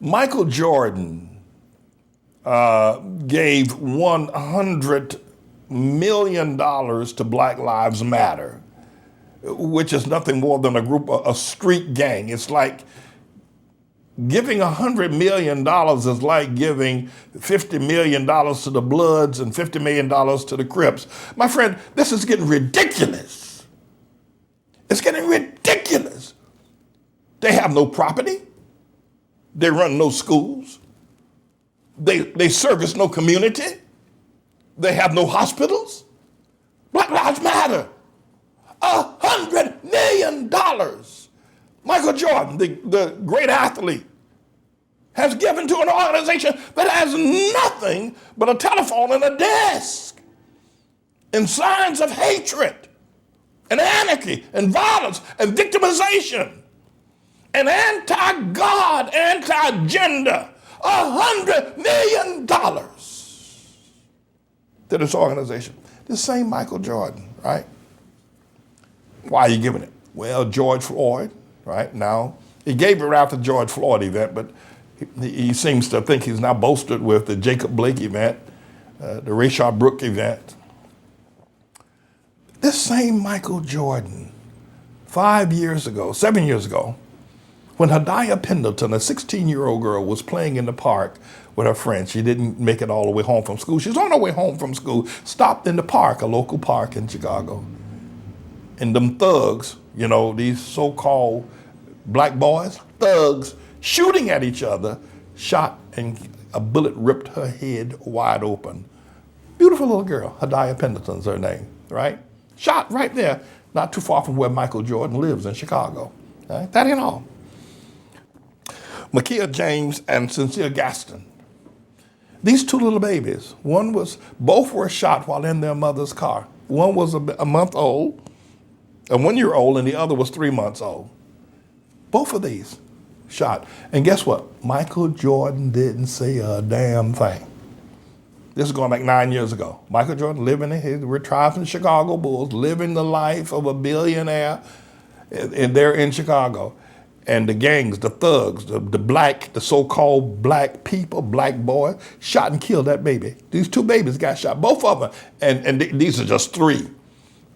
Michael Jordan gave $100 million to Black Lives Matter, which is nothing more than a street gang. It's like giving $100 million is like giving $50 million to the Bloods and $50 million to the Crips. My friend, this is getting ridiculous. It's getting ridiculous. They have no property. They run no schools. They service no community. They have no hospitals. Black Lives Matter. $100 million. Michael Jordan, the great athlete, has given to an organization that has nothing but a telephone and a desk, and signs of hatred and anarchy and violence and victimization and anti-God, anti-gender. $100 million to this organization. The same Michael Jordan, right? Why are you giving it? Well, George Floyd, right? Now, he gave it after the George Floyd event, but he seems to think he's now bolstered with the Jacob Blake event, the Rayshard Brooks event. This same Michael Jordan, 7 years ago, when Hadiah Pendleton, a 16-year-old girl, was playing in the park with her friends. She didn't make it all the way home from school. She was on her way home from school, stopped in the park, a local park in Chicago. And them thugs, you know, these so-called black boys, thugs, shooting at each other, shot and a bullet ripped her head wide open. Beautiful little girl, Hadiah Pendleton's her name, right? Shot right there, not too far from where Michael Jordan lives in Chicago. Right? That ain't all. Makia James and Sincere Gaston. These two little babies, both were shot while in their mother's car. One was a month old, a 1 year old, and the other was 3 months old. Both of these shot. And guess what? Michael Jordan didn't say a damn thing. This is going back 9 years ago. Michael Jordan retired from the Chicago Bulls, living the life of a billionaire, and they're in Chicago. And the gangs, the thugs, the so-called black people, black boys, shot and killed that baby. These two babies got shot, both of them. And these are just three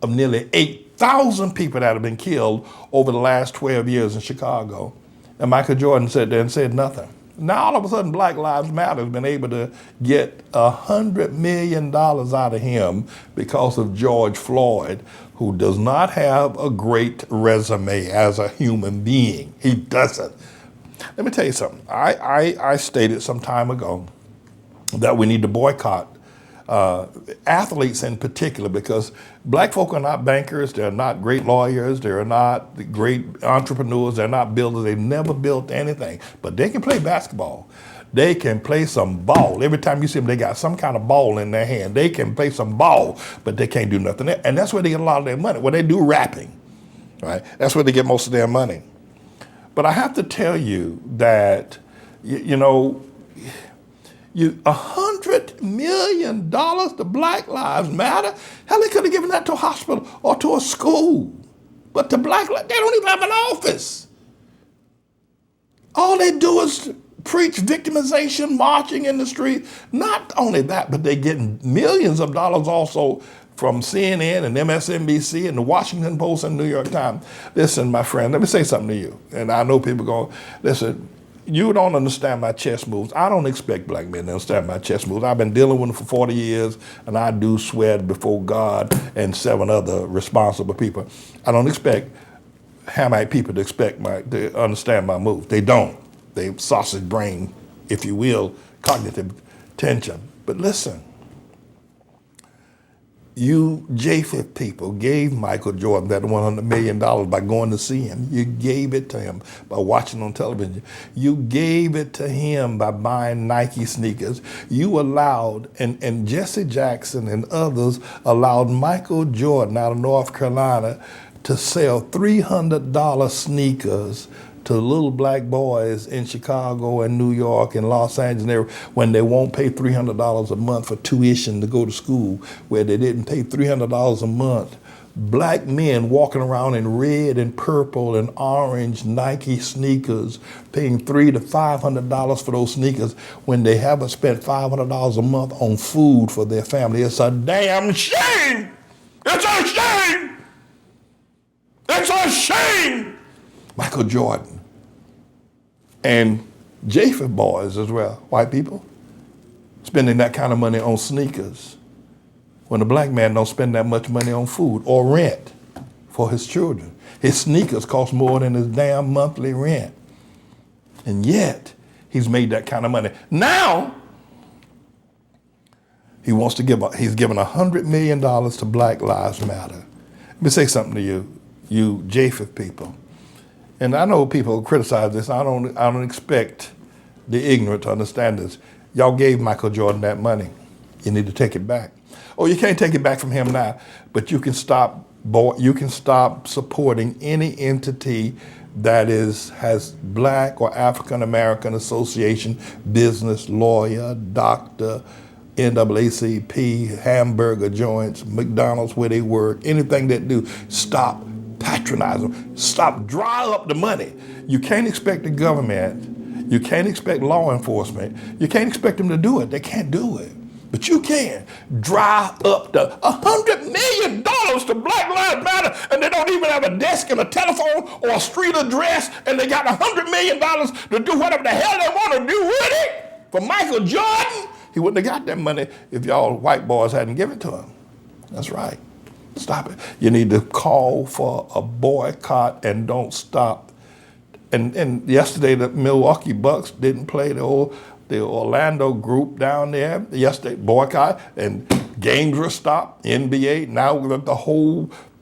of nearly 8,000 people that have been killed over the last 12 years in Chicago. And Michael Jordan sat there and said nothing. Now all of a sudden Black Lives Matter has been able to get $100 million out of him because of George Floyd, who does not have a great resume as a human being. He doesn't. Let me tell you something. I stated some time ago that we need to boycott athletes in particular, because black folk are not bankers, they're not great lawyers, they're not great entrepreneurs, they're not builders, they've never built anything, but they can play basketball. They can play some ball. Every time you see them, they got some kind of ball in their hand. They can play some ball, but they can't do nothing. And that's where they get a lot of their money. Well, they do rapping, right? That's where they get most of their money. But I have to tell you that, $100 million to Black Lives Matter? Hell, they could have given that to a hospital or to a school. But to Black Lives, they don't even have an office. All they do is preach victimization, marching in the street. Not only that, but they're getting millions of dollars also from CNN and MSNBC and the Washington Post and New York Times. Listen, my friend, let me say something to you. And I know people go, listen, you don't understand my chess moves. I don't expect black men to understand my chess moves. I've been dealing with them for 40 years, and I do swear before God and 7 other responsible people. I don't expect Hamite people to understand my moves. They don't. They sausage brain, if you will, cognitive tension. But listen, you Japheth people gave Michael Jordan that $100 million by going to see him. You gave it to him by watching on television. You gave it to him by buying Nike sneakers. You allowed, and Jesse Jackson and others allowed Michael Jordan out of North Carolina to sell $300 sneakers to little black boys in Chicago and New York and Los Angeles when they won't pay $300 a month for tuition to go to school, where they didn't pay $300 a month black men walking around in red and purple and orange Nike sneakers, paying $300 to $500 for those sneakers when they haven't spent $500 a month on food for their family. It's a damn shame. It's a shame. It's a shame. Michael Jordan and Japheth boys as well, white people, spending that kind of money on sneakers when a black man don't spend that much money on food or rent for his children. His sneakers cost more than his damn monthly rent. And yet, he's made that kind of money. Now, he's given $100 million to Black Lives Matter. Let me say something to you Japheth people. And I know people criticize this. I don't expect the ignorant to understand this. Y'all gave Michael Jordan that money. You need to take it back. Oh, you can't take it back from him now, but you can stop supporting any entity that has black or African American association, business, lawyer, doctor, NAACP, hamburger joints, McDonald's where they work, anything that do. Stop patronizing them. Stop, dry up the money. You can't expect the government, you can't expect law enforcement, you can't expect them to do it. They can't do it. But you can dry up the $100 million to Black Lives Matter, and they don't even have a desk and a telephone or a street address, and they got $100 million to do whatever the hell they want to do with it. For Michael Jordan, he wouldn't have got that money if y'all white boys hadn't given it to him. That's right. Stop it. You need to call for a boycott and don't stop. And yesterday the Milwaukee Bucks didn't play the Orlando group down there yesterday, boycott, and games were stopped, NBA, now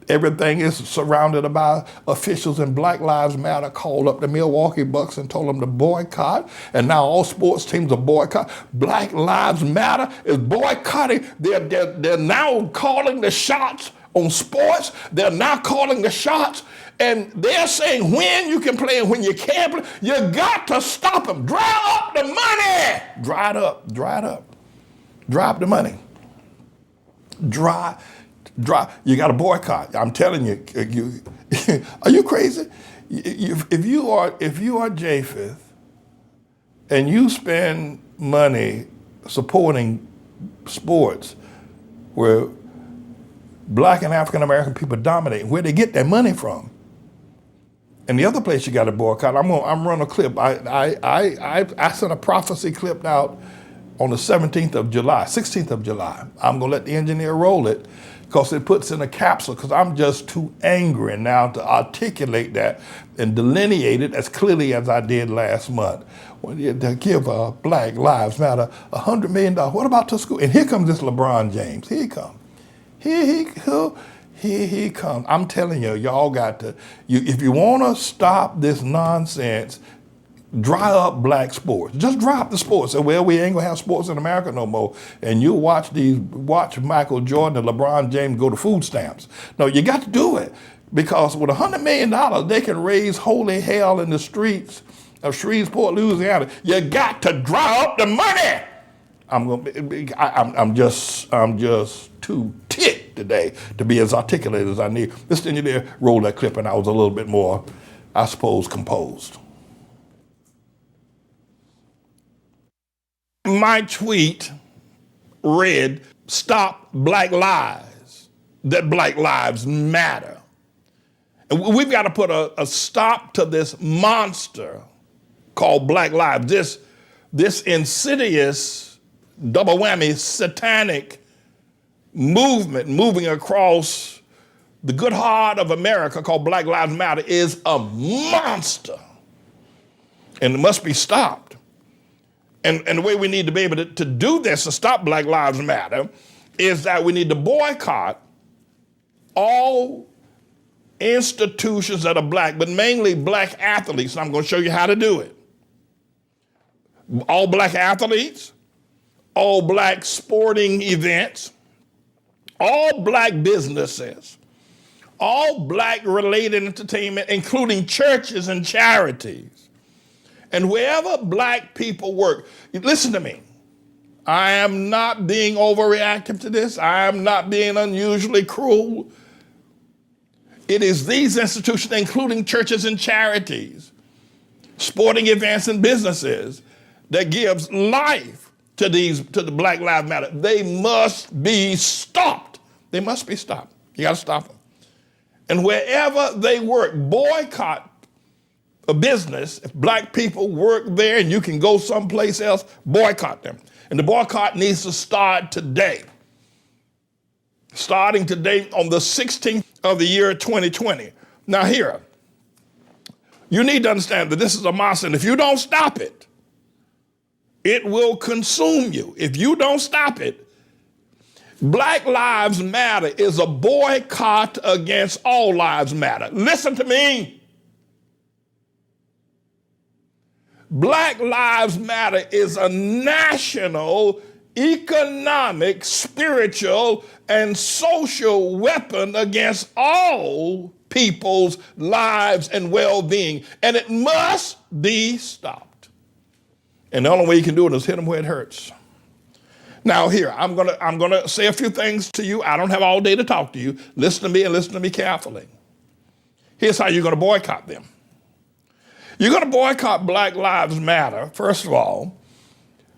everything is surrounded by officials, and Black Lives Matter called up the Milwaukee Bucks and told them to boycott, and now all sports teams are boycott. Black Lives Matter is boycotting. They're now calling the shots on sports. They're now calling the shots, and they're saying when you can play and when you can't play. You got to stop them. Dry up the money. Dry it up. Dry up the money. Dry. You got to boycott. I'm telling you. Are you crazy? If you are Japheth and you spend money supporting sports where black and African American people dominate, where they get their money from. And the other place you got to boycott, I'm running a clip. I sent a prophecy clip out on the 16th of July. I'm going to let the engineer roll it because it puts in a capsule, because I'm just too angry now to articulate that and delineate it as clearly as I did last month. To give Black Lives Matter $100 million. What about to school? And here comes this LeBron James. Here he comes. Here he comes. I'm telling you, y'all got to, if you want to stop this nonsense, dry up black sports. Just dry up the sports. Say, well, we ain't gonna have sports in America no more. And you watch Michael Jordan and LeBron James go to food stamps. No, you got to do it, because with $100 million, they can raise holy hell in the streets of Shreveport, Louisiana. You got to dry up the money. I'm just too ticked today to be as articulate as I need. Mr. Engineer rolled that clip, and I was a little bit more, I suppose, composed. My tweet read, "Stop Black Lives, that Black Lives Matter." And we've got to put a stop to this monster called Black Lives, this insidious, double whammy, satanic movement moving across the good heart of America called Black Lives Matter is a monster, and it must be stopped. And the way we need to be able to do this, to stop Black Lives Matter, is that we need to boycott all institutions that are black, but mainly black athletes. And I'm going to show you how to do it. All black athletes, all black sporting events, all black businesses, all black related entertainment, including churches and charities. And wherever black people work, listen to me. I am not being overreactive to this. I am not being unusually cruel. It is these institutions, including churches and charities, sporting events and businesses, that gives life to the Black Lives Matter. They must be stopped. They must be stopped. You got to stop them. And wherever they work, boycott a business. If black people work there and you can go someplace else, boycott them. And the boycott needs to start today. Starting today on the 16th of the year 2020. Now here, you need to understand that this is a monster, and if you don't stop it, it will consume you. If you don't stop it, Black Lives Matter is a boycott against all lives matter. Listen to me. Black Lives Matter is a national, economic, spiritual, and social weapon against all people's lives and well-being, and it must be stopped. And the only way you can do it is hit them where it hurts. Now here, I'm gonna say a few things to you. I don't have all day to talk to you. Listen to me and listen to me carefully. Here's how you're gonna boycott them. You're gonna boycott Black Lives Matter, first of all,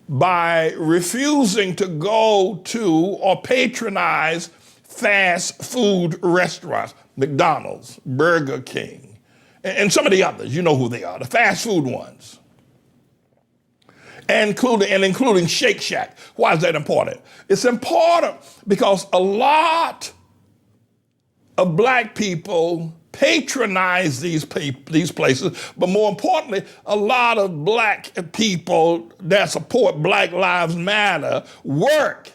by refusing to go to or patronize fast food restaurants, McDonald's, Burger King, and some of the others. You know who they are, the fast food ones. Including Shake Shack. Why is that important? It's important because a lot of black people patronize these places, but more importantly, a lot of black people that support Black Lives Matter work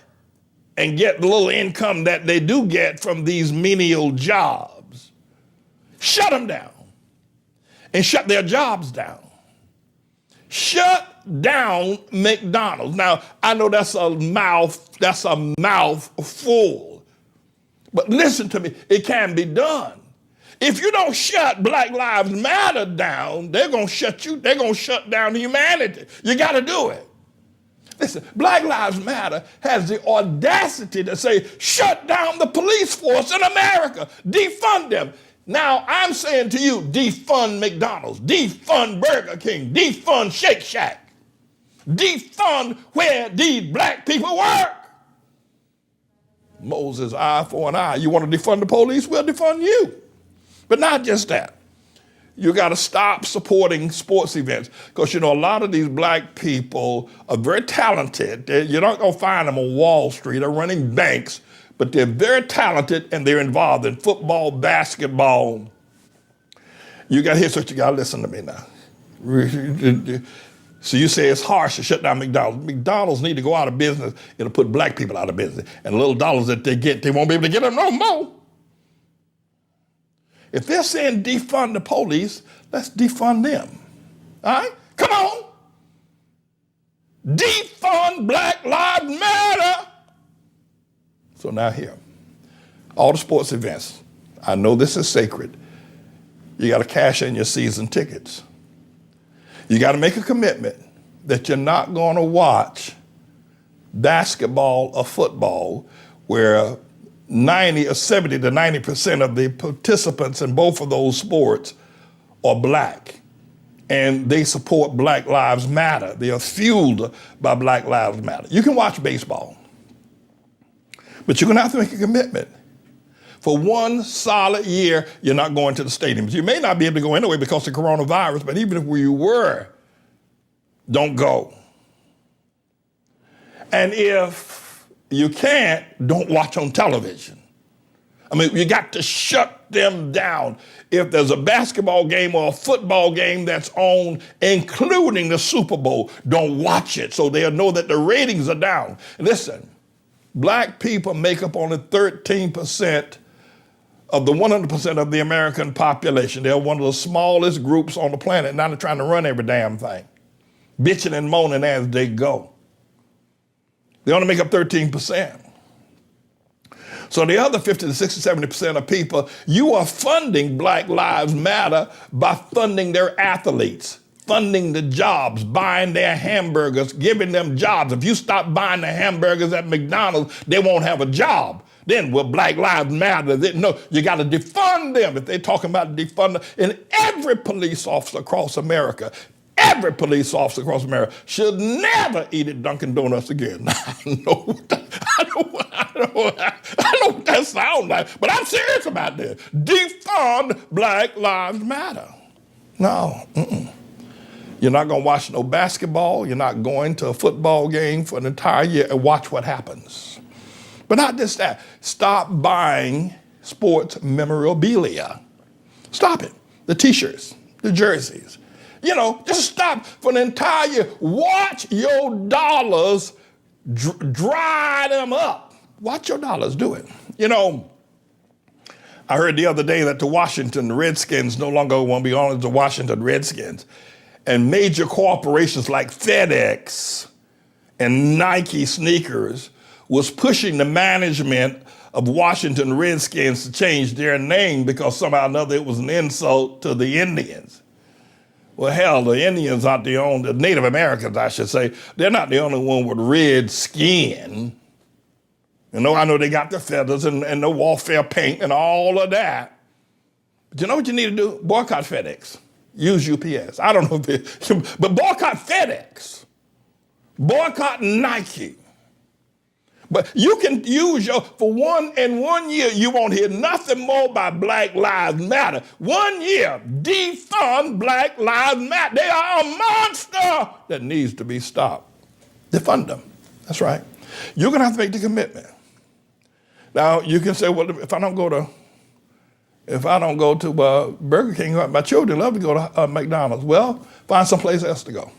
and get the little income that they do get from these menial jobs. Shut them down and shut their jobs down. Shut down McDonald's. Now, I know that's a mouthful, but listen to me, it can be done. If you don't shut Black Lives Matter down, they're going to shut you. They're going to shut down humanity. You got to do it. Listen, Black Lives Matter has the audacity to say, shut down the police force in America. Defund them. Now, I'm saying to you, defund McDonald's, defund Burger King, defund Shake Shack, defund where these black people work. Moses, eye for an eye. You want to defund the police? We'll defund you. But not just that. You got to stop supporting sports events because, you know, a lot of these black people are very talented. You're not going to find them on Wall Street. They're running banks, but they're very talented and they're involved in football, basketball. Here's what you got to listen to me now. So you say it's harsh to shut down McDonald's. McDonald's need to go out of business. It'll put black people out of business. And the little dollars that they get, they won't be able to get them no more. If they're saying defund the police, let's defund them. All right? Come on. Defund Black Lives Matter. So now here, all the sports events. I know this is sacred. You got to cash in your season tickets. You got to make a commitment that you're not going to watch basketball or football where 70 to 90% of the participants in both of those sports are black, and they support Black Lives Matter. They are fueled by Black Lives Matter. You can watch baseball, but you're going to have to make a commitment. For one solid year, you're not going to the stadiums. You may not be able to go anyway because of coronavirus, but even if you were, don't go. And if you can't, don't watch on television. I mean, you got to shut them down. If there's a basketball game or a football game that's on, including the Super Bowl, don't watch it so they'll know that the ratings are down. Listen, black people make up only 13% of the 100% of the American population. They're one of the smallest groups on the planet. Now they're trying to run every damn thing, bitching and moaning as they go. They only make up 13%. So the other 50 to 60, 70% of people, you are funding Black Lives Matter by funding their athletes, funding the jobs, buying their hamburgers, giving them jobs. If you stop buying the hamburgers at McDonald's, they won't have a job. Then will Black Lives Matter? No, you got to defund them. If they're talking about defund, and every police officer across America, should never eat at Dunkin' Donuts again. I know what that sounds like, but I'm serious about this. Defund Black Lives Matter. No, You're not going to watch no basketball. You're not going to a football game for an entire year and watch what happens. But not just that. Stop buying sports memorabilia. Stop it. The T-shirts, the jerseys. Just stop for an entire year. Watch your dollars dry them up. Watch your dollars do it. I heard the other day that the Washington Redskins no longer want to be on as the Washington Redskins. And major corporations like FedEx and Nike sneakers was pushing the management of Washington Redskins to change their name because somehow or another it was an insult to the Indians. Well, hell, the Indians aren't the Native Americans, I should say, they're not the only one with red skin. I know they got the feathers and the warfare paint and all of that. But you know what you need to do? Boycott FedEx. Use UPS. I don't know but boycott FedEx. Boycott Nike. But you can use for one year, you won't hear nothing more about Black Lives Matter. 1 year, defund Black Lives Matter. They are a monster that needs to be stopped. Defund them. That's right. You're going to have to make the commitment. Now, you can say, well, if I don't go to Burger King, my children love to go to McDonald's. Well, find someplace else to go.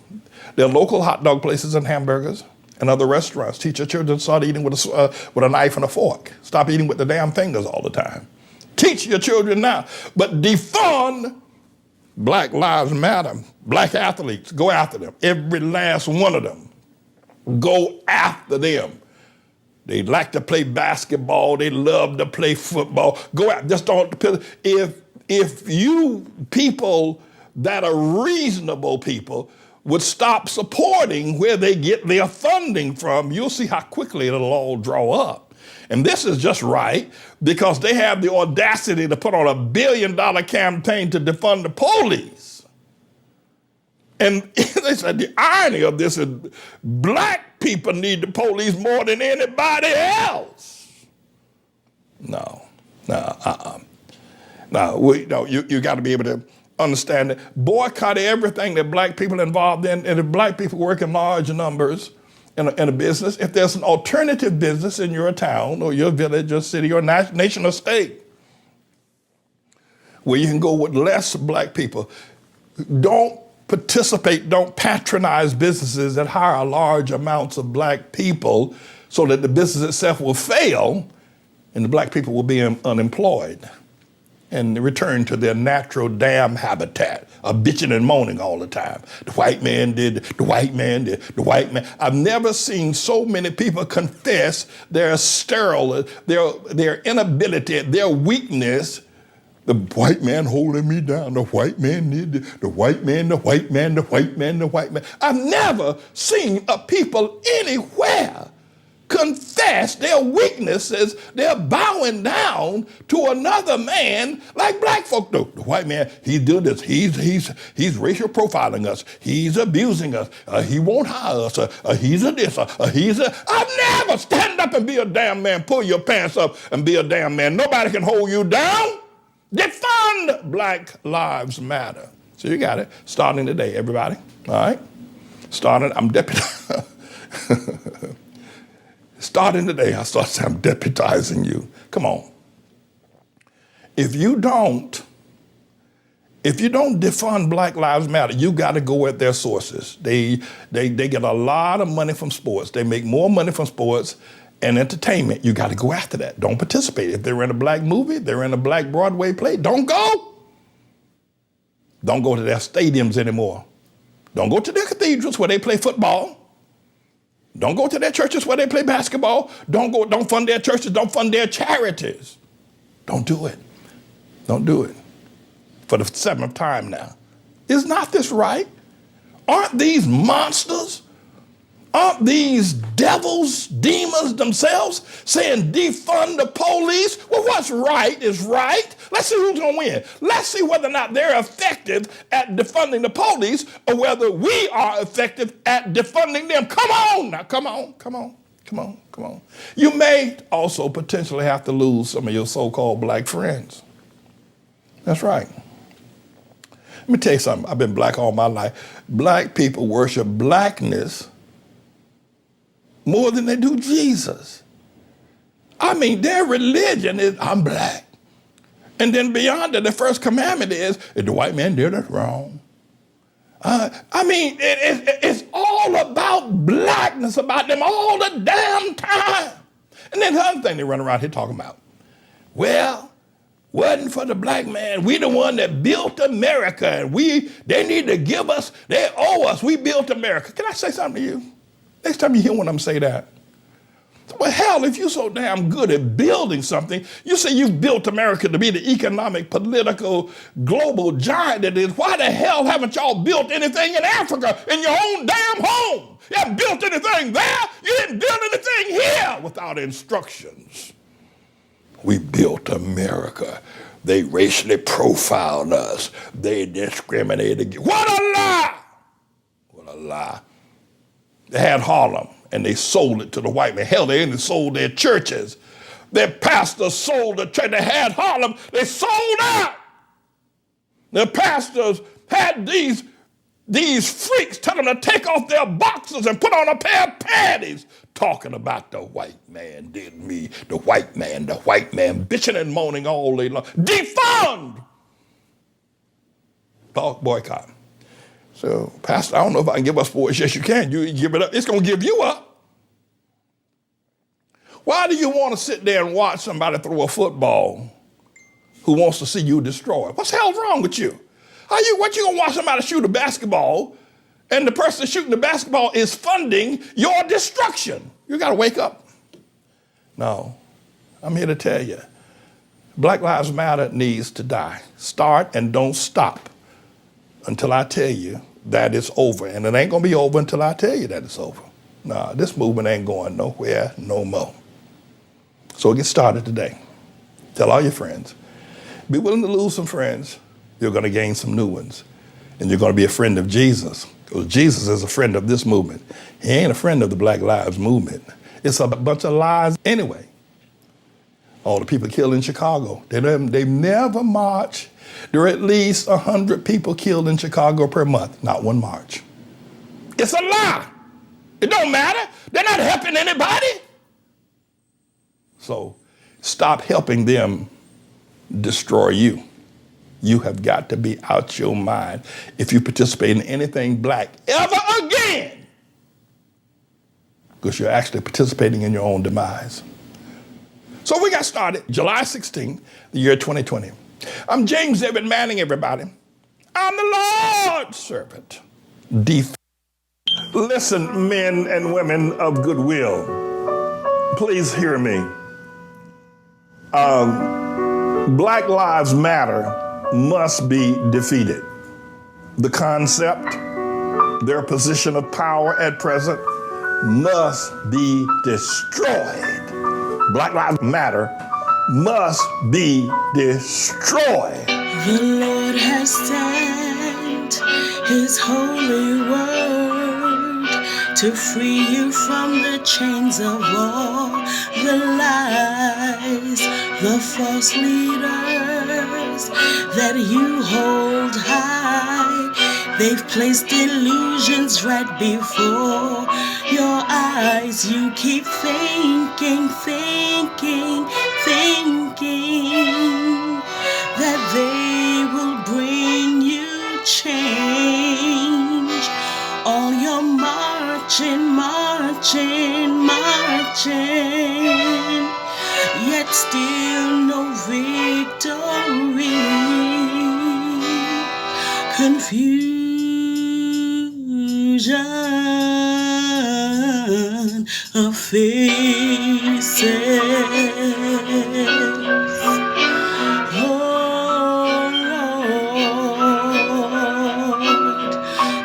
There are local hot dog places and hamburgers and other restaurants. Teach your children to start eating with a knife and a fork. Stop eating with the damn fingers all the time. Teach your children now. But defund Black Lives Matter. Black athletes, go after them. Every last one of them. Go after them. They like to play basketball. They love to play football. Go out. Just don't. If you people that are reasonable people would stop supporting where they get their funding from, you'll see how quickly it'll all draw up. And this is just right because they have the audacity to put on $1 billion campaign to defund the police. And they said the irony of this is black people need the police more than anybody else. No, you got to be able to understand that. Boycott everything that black people are involved in, and if black people work in large numbers in a business, if there's an alternative business in your town or your village or city or nation or state where you can go with less black people, don't patronize businesses that hire large amounts of black people so that the business itself will fail and the black people will be unemployed and return to their natural damn habitat of bitching and moaning all the time. The white man did, the white man did, the white man. I've never seen so many people confess their sterile, their inability, their weakness. The white man holding me down. The white man did the white man, the white man, the white man, the white man. I've never seen a people anywhere confess their weaknesses. They're bowing down to another man like black folk do. The white man, he's doing this. He's racial profiling us. He's abusing us. He won't hire us. He's a this. He's a. I've never stand up and be a damn man. Pull your pants up and be a damn man. Nobody can hold you down. Defund Black Lives Matter. So you got it. Starting today, everybody. All right? I'm deputizing. Starting today, I'm deputizing you. Come on. If you don't defund Black Lives Matter, you got to go at their sources. They get a lot of money from sports. They make more money from sports and entertainment. You got to go after that. Don't participate. If they're in a black movie, they're in a black Broadway play, don't go. Don't go to their stadiums anymore. Don't go to their cathedrals where they play football. Don't go to their churches where they play basketball. Don't fund their churches. Don't fund their charities. Don't do it. Don't do it. For the 7th time now. Is not this right? Aren't these monsters? Aren't these devils, demons themselves saying defund the police? Well, what's right is right. Let's see who's going to win. Let's see whether or not they're effective at defunding the police or whether we are effective at defunding them. Come on now, come on, come on, come on, come on. You may also potentially have to lose some of your so-called black friends. That's right. Let me tell you something. I've been black all my life. Black people worship blackness more than they do Jesus. I mean, their religion is, I'm black. And then beyond that, the first commandment is, if the white man did it wrong. I mean, it's all about blackness, about them all the damn time. And then the other thing they run around here talking about, well, wasn't for the black man. We the one that built America, and they need to give us, they owe us. We built America. Can I say something to you? Next time you hear one of them say that. Well, hell, if you're so damn good at building something, you say you've built America to be the economic, political, global giant it is. Why the hell haven't y'all built anything in Africa in your own damn home? You haven't built anything there. You didn't build anything here without instructions. We built America. They racially profiled us. They discriminated. What a lie! What a lie. They had Harlem, and they sold it to the white man. Hell, they even sold their churches. Their pastors sold the church. They had Harlem. They sold out. The pastors had these freaks tell them to take off their boxers and put on a pair of panties, talking about the white man did me, the white man, bitching and moaning all day long. Defund! Boycott. So, Pastor, I don't know if I can give up sports. Yes, you can. You give it up. It's going to give you up. Why do you want to sit there and watch somebody throw a football who wants to see you destroyed? What's the hell wrong with you? What you going to watch somebody shoot a basketball and the person shooting the basketball is funding your destruction? You got to wake up. No, I'm here to tell you, Black Lives Matter needs to die. Start and don't stop until I tell you that it's over. And it ain't going to be over until I tell you that it's over. Nah, this movement ain't going nowhere no more. So get started today. Tell all your friends. Be willing to lose some friends. You're going to gain some new ones. And you're going to be a friend of Jesus. Because Jesus is a friend of this movement. He ain't a friend of the Black Lives Movement. It's a bunch of lies anyway. All the people killed in Chicago, they never march. There are at least 100 people killed in Chicago per month, not one march. It's a lie. It don't matter. They're not helping anybody. So stop helping them destroy you. You have got to be out your mind if you participate in anything black ever again, because you're actually participating in your own demise. So we got started July 16th, the year 2020. I'm James Evan Manning, everybody. I'm the Lord's servant. Listen, men and women of goodwill, please hear me. Black Lives Matter must be defeated. The concept, their position of power at present, must be destroyed. Black Lives Matter must be destroyed. The Lord has sent His holy word to free you from the chains of all the lies, the false leaders that you hold high. They've placed illusions right before your eyes. You keep thinking that they will bring you change. All your marching, yet still no victory. Confusion of faces.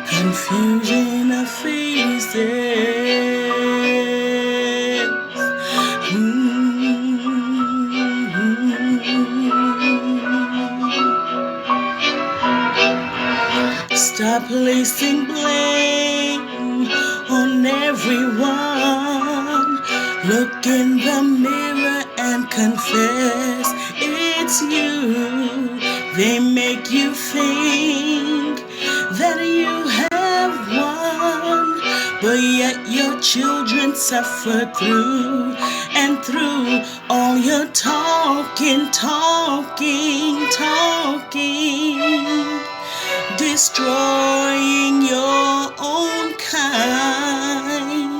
Confusion of faces. Look in the mirror and confess it's you. They make you think that you have won, but yet your children suffer through and through all your talking, destroying your own kind.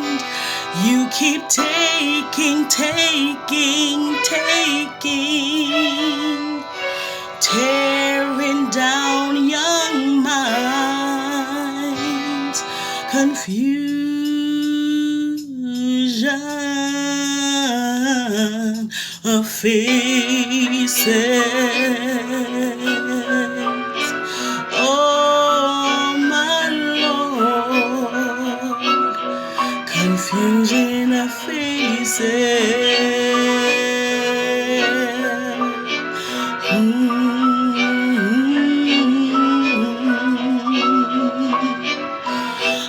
You keep taking, tearing down young minds, confusion of faces. Oh, my Lord, confusion of faces.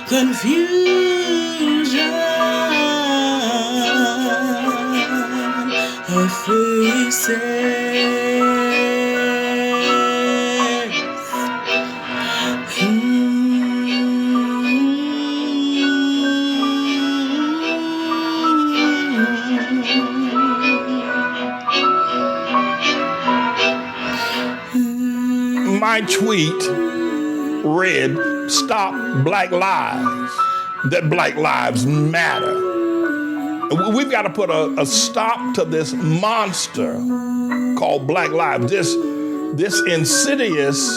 Confusion of faces. My tweet read, "Stop Black Lives, that Black Lives Matter." We've got to put a stop to this monster called Black Lives, this insidious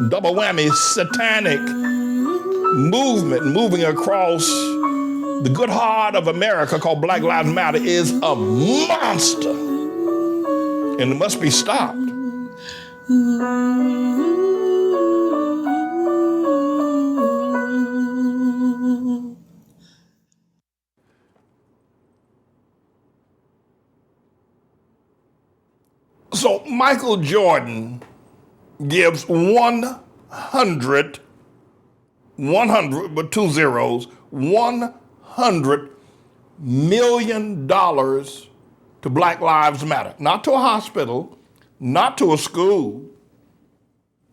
double whammy satanic movement moving across the good heart of America called Black Lives Matter is a monster, and it must be stopped. So Michael Jordan gives 100 with two zeros, $100 million to Black Lives Matter. Not to a hospital, not to a school,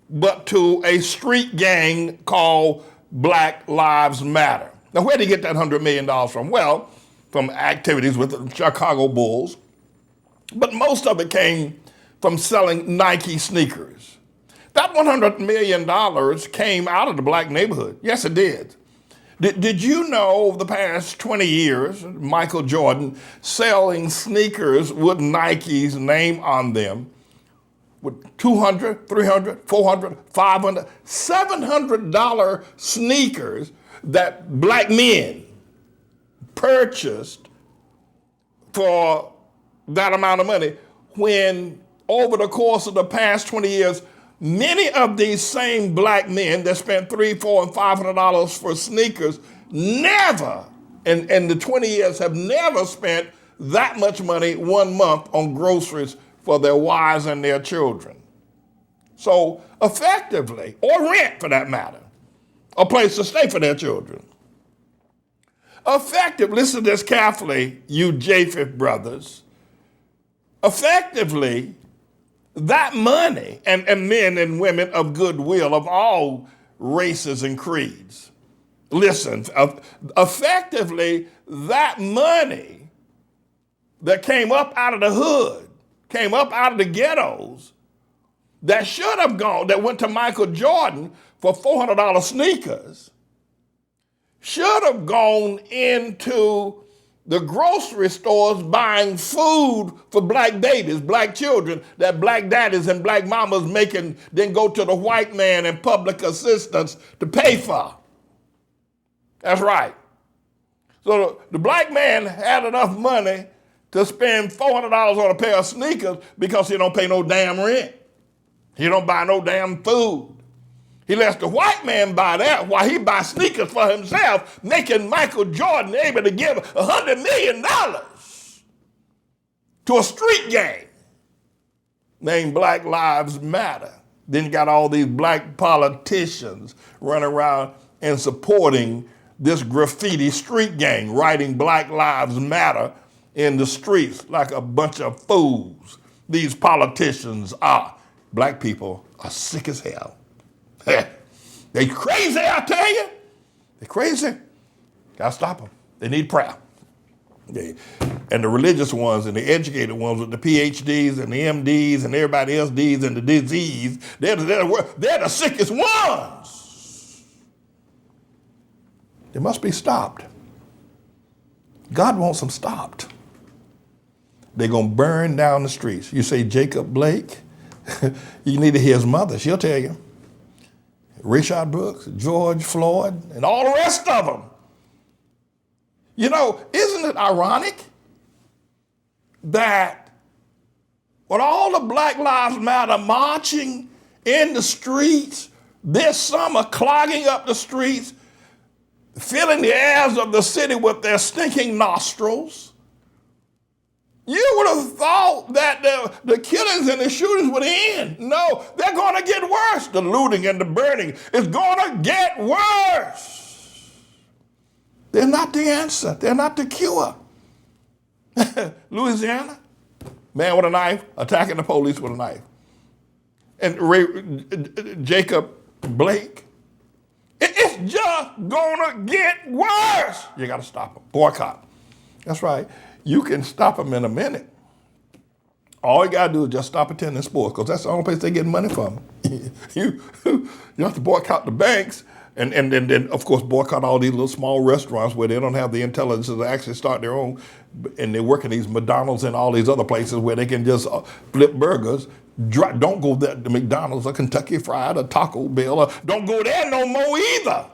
but to a street gang called Black Lives Matter. Now, where did he get that $100 million from? Well, from activities with the Chicago Bulls, but most of it came from selling Nike sneakers. That $100 million came out of the black neighborhood. Yes, it did. Did you know over the past 20 years, Michael Jordan selling sneakers with Nike's name on them with $200, $300, $400, $500, $700 sneakers that black men purchased for that amount of money, when over the course of the past 20 years, many of these same black men that spent $300, $400, and $500 for sneakers never, in the 20 years, have never spent that much money 1 month on groceries for their wives and their children. So effectively, or rent for that matter, a place to stay for their children. Effectively, listen to this carefully, you Japheth brothers. Effectively, that money, and men and women of goodwill of all races and creeds, listen, effectively, that money that came up out of the hood, came up out of the ghettos, that should have gone, that went to Michael Jordan for $400 sneakers, should have gone into the grocery stores buying food for black babies, black children, that black daddies and black mamas making, then go to the white man and public assistance to pay for. That's right. So the black man had enough money to spend $400 on a pair of sneakers because he don't pay no damn rent. He don't buy no damn food. He lets the white man buy that while he buys sneakers for himself, making Michael Jordan able to give $100 million to a street gang named Black Lives Matter. Then you got all these black politicians running around and supporting this graffiti street gang, writing Black Lives Matter in the streets like a bunch of fools. These politicians are. Black people are sick as hell. They crazy, I tell you. They're crazy. Gotta stop them. They need prayer. And the religious ones and the educated ones with the PhDs and the MDs and everybody else D's and the disease, they're the sickest ones. They must be stopped. God wants them stopped. They're going to burn down the streets. You say Jacob Blake, you need to hear his mother. She'll tell you. Rayshard Brooks, George Floyd, and all the rest of them. You know, isn't it ironic that with all the Black Lives Matter marching in the streets this summer, clogging up the streets, filling the airs of the city with their stinking nostrils, you would have thought that the killings and the shootings would end. No, they're going to get worse. The looting and the burning is going to get worse. They're not the answer. They're not the cure. Louisiana, man with a knife attacking the police with a knife. And Jacob Blake, it's just gonna get worse. You gotta stop them. Boycott. That's right. You can stop them in a minute. All you gotta do is just stop attending sports, because that's the only place they get money from. You have to boycott the banks, and then of course boycott all these little small restaurants where they don't have the intelligence to actually start their own, and they work in these McDonald's and all these other places where they can just flip burgers. Don't go there to McDonald's or Kentucky Fried or Taco Bell, or don't go there no more either.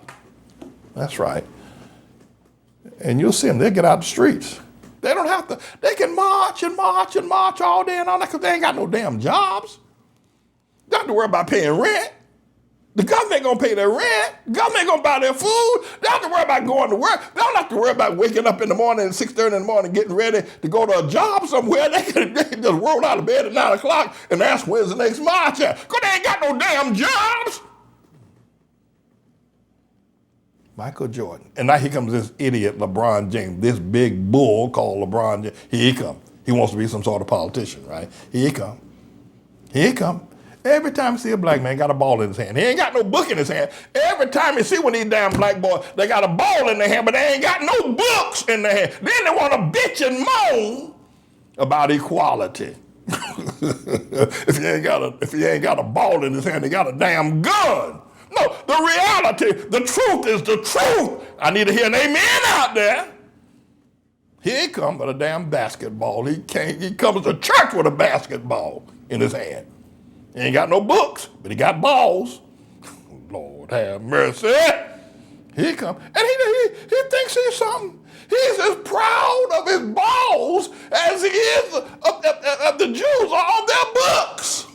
That's right. And you'll see them, they'll get out the streets. They don't have to, they can march and march and march all day and all that, because they ain't got no damn jobs. They don't have to worry about paying rent. The government ain't gonna pay their rent. The government ain't gonna buy their food. They don't have to worry about going to work. They don't have to worry about waking up in the morning at 6:30 in the morning, getting ready to go to a job somewhere. They can just roll out of bed at 9 o'clock and ask when's the next march at, because they ain't got no damn jobs. Michael Jordan. And now here comes this idiot LeBron James, this big bull called LeBron James. Here he come. He wants to be some sort of politician, right? Here he come. Here he come. Every time you see a black man got a ball in his hand. He ain't got no book in his hand. Every time you see one of these damn black boys, they got a ball in their hand, but they ain't got no books in their hand. Then they want to bitch and moan about equality. If he ain't got a ball in his hand, he got a damn gun. No, the reality, the truth is the truth. I need to hear an amen out there. Here he comes with a damn basketball. He comes to church with a basketball in his hand. He ain't got no books, but he got balls. Lord have mercy. Here he comes. And he thinks he's something. He's as proud of his balls as he is of the Jews on their books.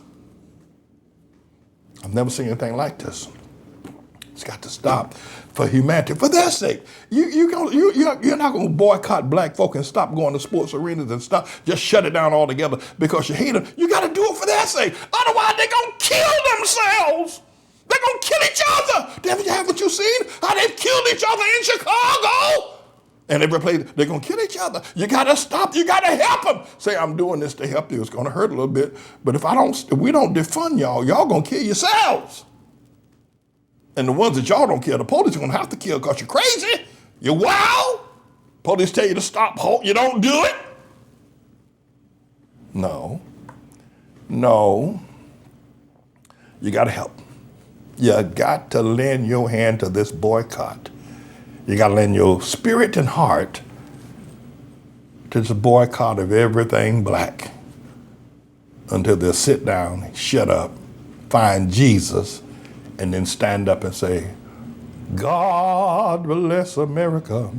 I've never seen anything like this. It's got to stop for humanity, for their sake. You're not going to boycott black folk and stop going to sports arenas and stop, just shut it down altogether because you hate them. You got to do it for their sake. Otherwise, they're going to kill themselves. They're going to kill each other. Haven't you seen how they've killed each other in Chicago? And every place, they're going to kill each other. You got to stop. You got to help them. Say, I'm doing this to help you. It's going to hurt a little bit. But if we don't defund y'all going to kill yourselves. And the ones that y'all don't kill, the police are going to have to kill because you're crazy. You're wild. Police tell you to stop, halt. You don't do it. No. You got to help. You got to lend your hand to this boycott. You got to lend your spirit and heart to this boycott of everything black until they'll sit down, shut up, find Jesus, and then stand up and say, God bless America,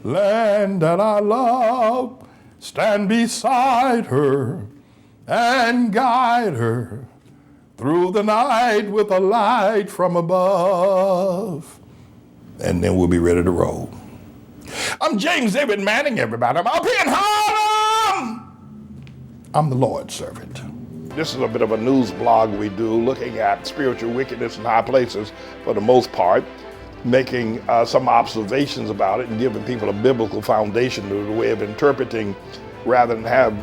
land that I love. Stand beside her and guide her through the night with a light from above. And then we'll be ready to roll. I'm James David Manning, everybody. I'm up here in Harlem. I'm the Lord's servant. This is a bit of a news blog we do, looking at spiritual wickedness in high places for the most part, making some observations about it and giving people a biblical foundation to the way of interpreting rather than have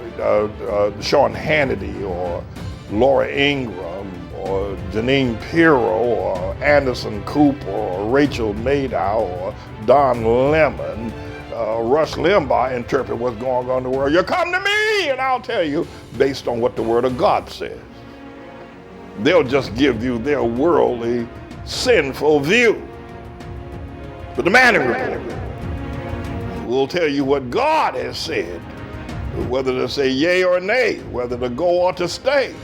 Sean Hannity or Laura Ingraham or Janine Pirro or Anderson Cooper or Rachel Maddow or Don Lemon, Rush Limbaugh interpret what's going on in the world. You come to me and I'll tell you based on what the Word of God says. They'll just give you their worldly, sinful view. But the Manning Report will tell you what God has said, whether to say yea or nay, whether to go or to stay.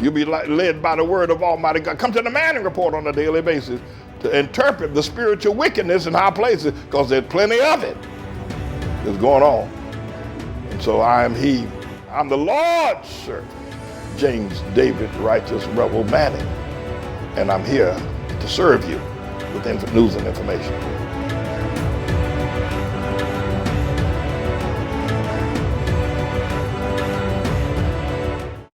You'll be led by the word of Almighty God. Come to the Manning Report on a daily basis to interpret the spiritual wickedness in high places, because there's plenty of it that's going on. And so I'm the Lord's servant, James David Righteous Rebel Manning, and I'm here to serve you with news and information.